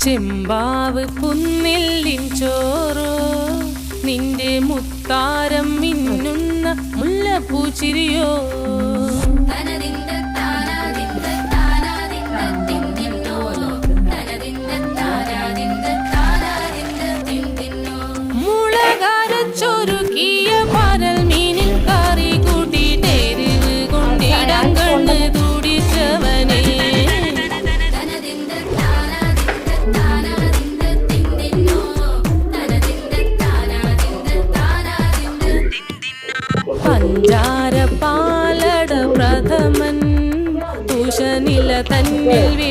ചെമ്പാവ് കുന്നില്ലിൻ ചോറോ നിന്റെ മുത്താരം മിന്നുന്ന മുല്ലപ്പൂച്ചിരിയോ മുളകരച്ചൊരുക്കിയ പരൽ മീനിൽ കറി കൂട്ടി തെരുവ് കൊണ്ടിടം കണ്ണ് തുടിച്ചവനേ പഞ്ചാര പാലട പ്രഥമൻ തുഷനില തന്നിൽ